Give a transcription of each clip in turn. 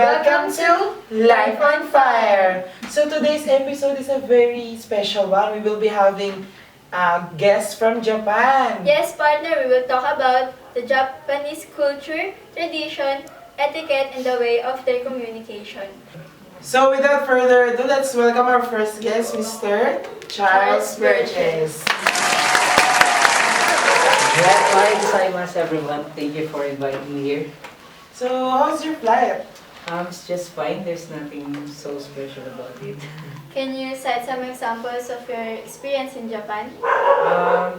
Welcome to Life on Fire! So today's episode is a very special one. We will be having a guest from Japan. Yes, partner, we will talk about the Japanese culture, tradition, etiquette, and the way of their communication. So without further ado, let's welcome our first guest, Mr. Charles Burgess. Hi, gozaimasu everyone. Thank you for inviting me here. So how's your flight? It's just fine. There's nothing so special about it. Can you cite some examples of your experience in Japan?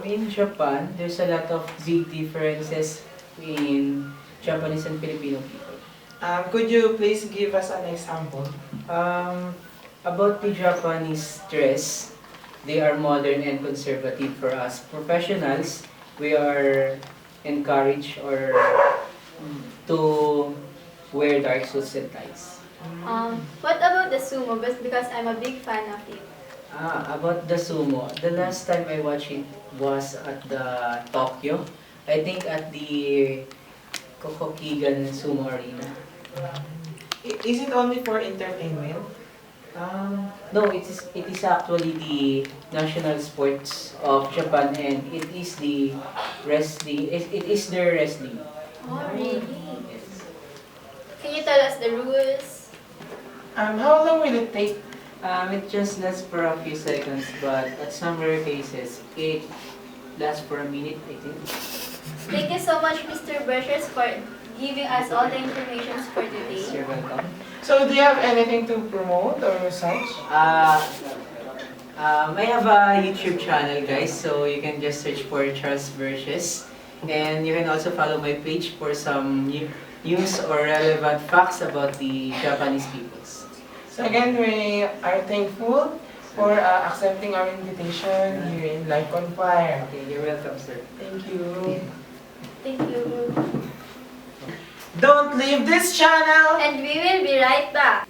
In Japan, there's a lot of big differences in Japanese and Filipino people. Could you please give us an example? About the Japanese dress, they are modern and conservative. For us professionals, we are encouraged to wear dark suits and ties. What about the sumo? Because I'm a big fan of it. About the sumo, the last time I watched it was at the Tokyo. I think at the Kokokigan Sumo Arena. Is it only for entertainment? No, it is actually the national sports of Japan, and it is the wrestling. It is their wrestling. Oh, really? Can you tell us the rules? How long will it take? It just lasts for a few seconds, but at some rare cases, it lasts for a minute, I think. Thank you so much, Mr. Burgess, for giving us all the information for today. You're welcome. So do you have anything to promote or such? I have a YouTube channel, guys, so you can just search for Charles Burgess. And you can also follow my page for some news or relevant facts about the Japanese peoples. So again, we are thankful for accepting our invitation here in Life on Fire. Okay, you're welcome, sir. Thank you. Thank you. Don't leave this channel! And we will be right back.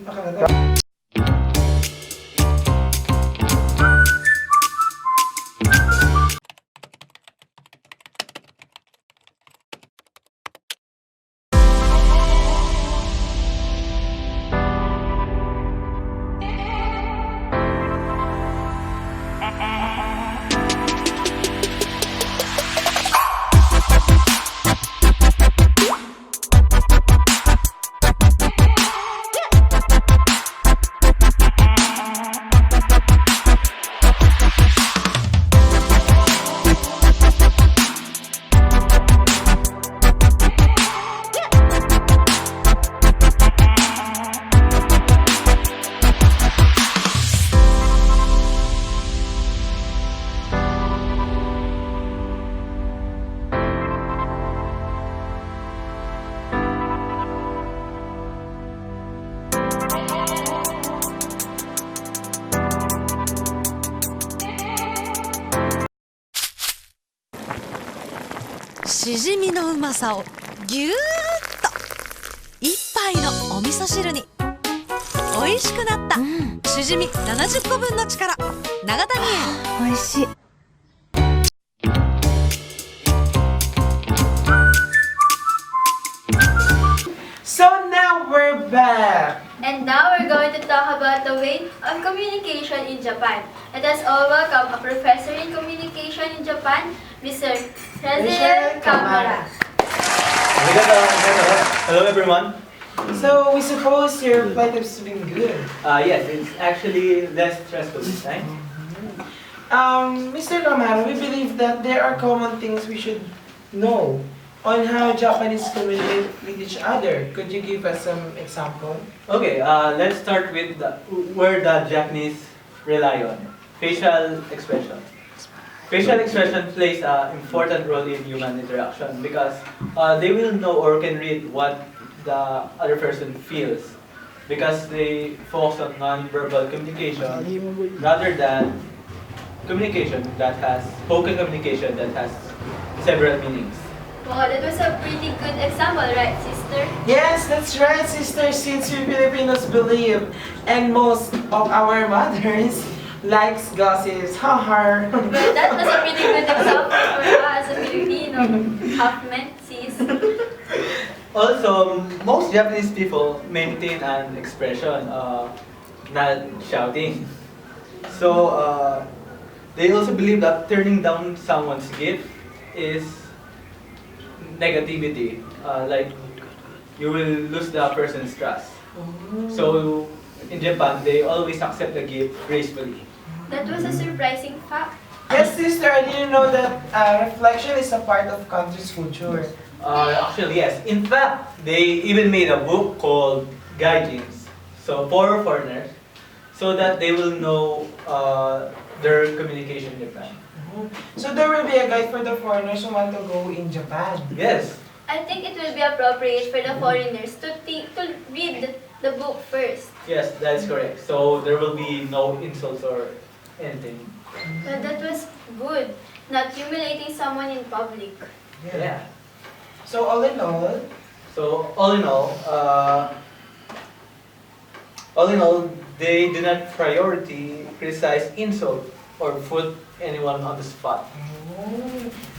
しじみのうまさをぎゅーっと一杯のお味噌汁に美味しくなった、しじみ70個分の力長谷園。美味しい。So now we're back! And now we're going to talk about the way of communication in Japan. Let us all welcome a professor in communication in Japan, Mr. Raziel Kamara. Hello everyone. So we suppose your flight has been good. Yes, it's actually less stressful this time. Mr. Kamara, we believe that there are common things we should know on how Japanese communicate with each other. Could you give us some example? Okay, let's start with where the Japanese rely on. Facial expression. Facial expression plays an important role in human interaction because they will know or can read what the other person feels because they focus on non-verbal communication rather than spoken communication that has several meanings. Wow, that was a pretty good example, right, sister? Yes, that's right, sister, since we Filipinos believe, and most of our mothers likes gossips. Haha. Well, that was a pretty good example for us as a Filipino. Half meant, sis. Also, most Japanese people maintain an expression, not shouting. So, they also believe that turning down someone's gift is negativity. Like, you will lose the person's trust. So, in Japan, they always accept the gift gracefully. That was a surprising fact. Yes, sister, I didn't know that reflection is a part of country's culture. Actually, yes. In fact, they even made a book called Gaijins. So, for foreigners, so that they will know their communication in Japan. So there will be a guide for the foreigners who want to go in Japan. Yes. I think it will be appropriate for the foreigners to read the book first. Yes, that is correct. So there will be no insults or anything. But that was good, not humiliating someone in public. Yeah. So all in all, So all in all, they do not priority criticize, insult, or put anyone on the spot.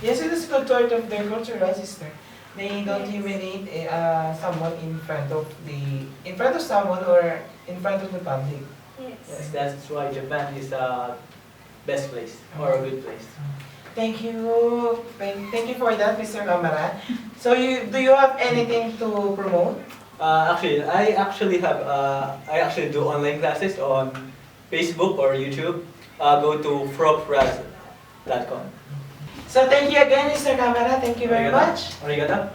yes, it is good part of their culture, right, sister? They don't humiliate someone in front of someone or in front of the public. Yes, Yes. that's why Japan is a best place or a good place. Thank you. Thank you for that, Mr. Kamara. So do you have anything to promote? I actually do online classes on Facebook or YouTube. Go to fropraz.com. So thank you again, Mr. Kamara. Thank you very much. Arigato.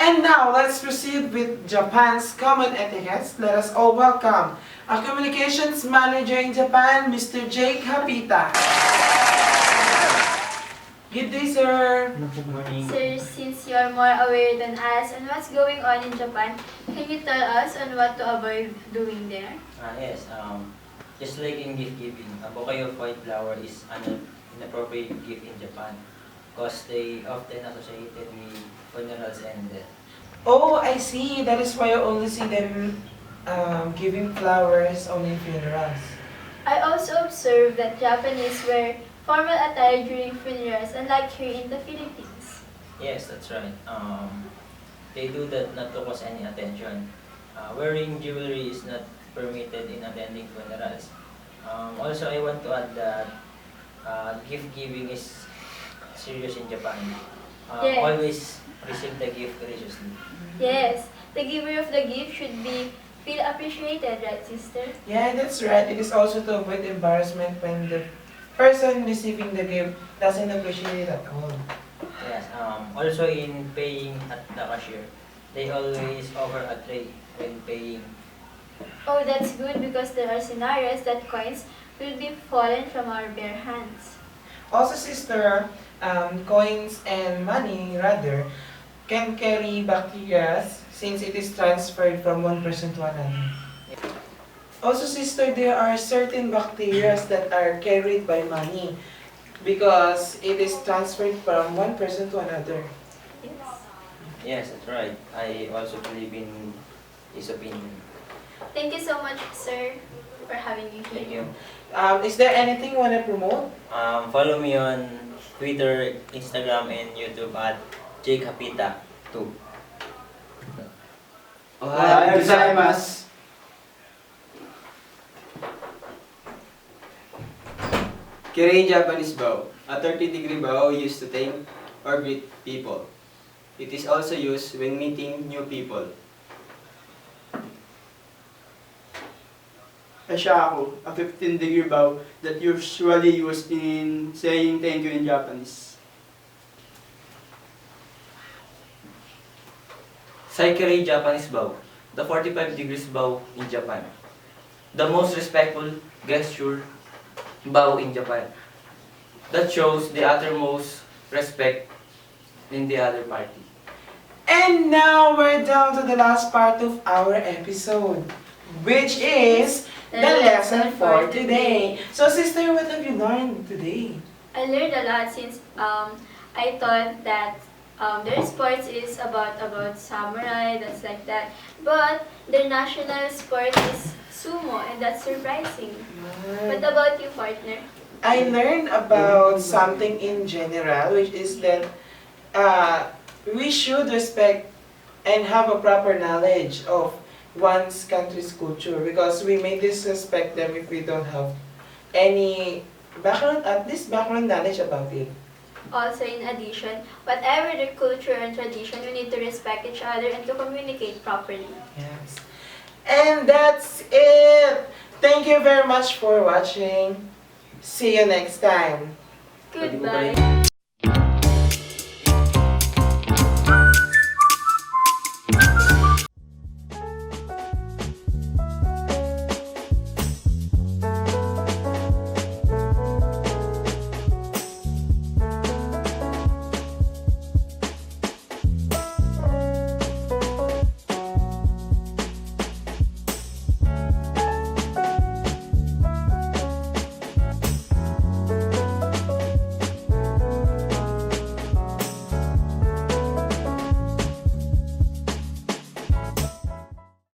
And now, let's proceed with Japan's common etiquettes. Let us all welcome our communications manager in Japan, Mr. Jake Hapita. Good day, sir. Good morning. Sir, since you are more aware than us on what's going on in Japan, can you tell us on what to avoid doing there? Yes, just like in gift giving, a bouquet of white flower is an inappropriate gift in Japan because they often associated with funerals and death. Oh, I see. That is why I only see them giving flowers only in funerals. I also observed that Japanese wear formal attire during funerals, unlike here in the Philippines. Yes, that's right. They do that not to cause any attention. Wearing jewelry is not permitted in attending funerals. Also, I want to add that gift giving is serious in Japan. Yes. Always receive the gift graciously. Yes, the giver of the gift should feel appreciated, right, sister? Yeah, that's right. It is also to avoid embarrassment when the person receiving the gift doesn't appreciate it at all. Yes. Also in paying at the cashier, they always offer a tray when paying. Oh, that's good because there are scenarios that coins will be fallen from our bare hands. Also, sister, coins and money, rather, can carry bacteria since it is transferred from one person to another. Also, sister, there are certain bacteria that are carried by money because it is transferred from one person to another. Yes. Yes, that's right. I also believe in his opinion. Thank you so much, sir, for having me here. Thank you. Is there anything you want to promote? Follow me on Twitter, Instagram, and YouTube at jakehapita2. Ohayou gozaimasu. Kirei Japanese bow. A 30-degree bow used to thank or greet people. It is also used when meeting new people. A shaku, a 15-degree bow that usually used in saying thank you in Japanese. Saikiri Japanese bow, the 45 degrees bow in Japan. The most respectful gesture bow in Japan. That shows the uttermost respect in the other party. And now we're down to the last part of our episode, which is the lesson for today. So, sister, what have you learned today? I learned a lot since I thought that their sports is about samurai, that's like that. But their national sport is sumo, and that's surprising. What about you, partner? I learned about something in general, which is that we should respect and have a proper knowledge of one's country's culture, because we may disrespect them if we don't have any background, at least background knowledge about it. Also, in addition, whatever the culture and tradition, we need to respect each other and to communicate properly. Yes. And that's it! Thank you very much for watching. See you next time. Goodbye.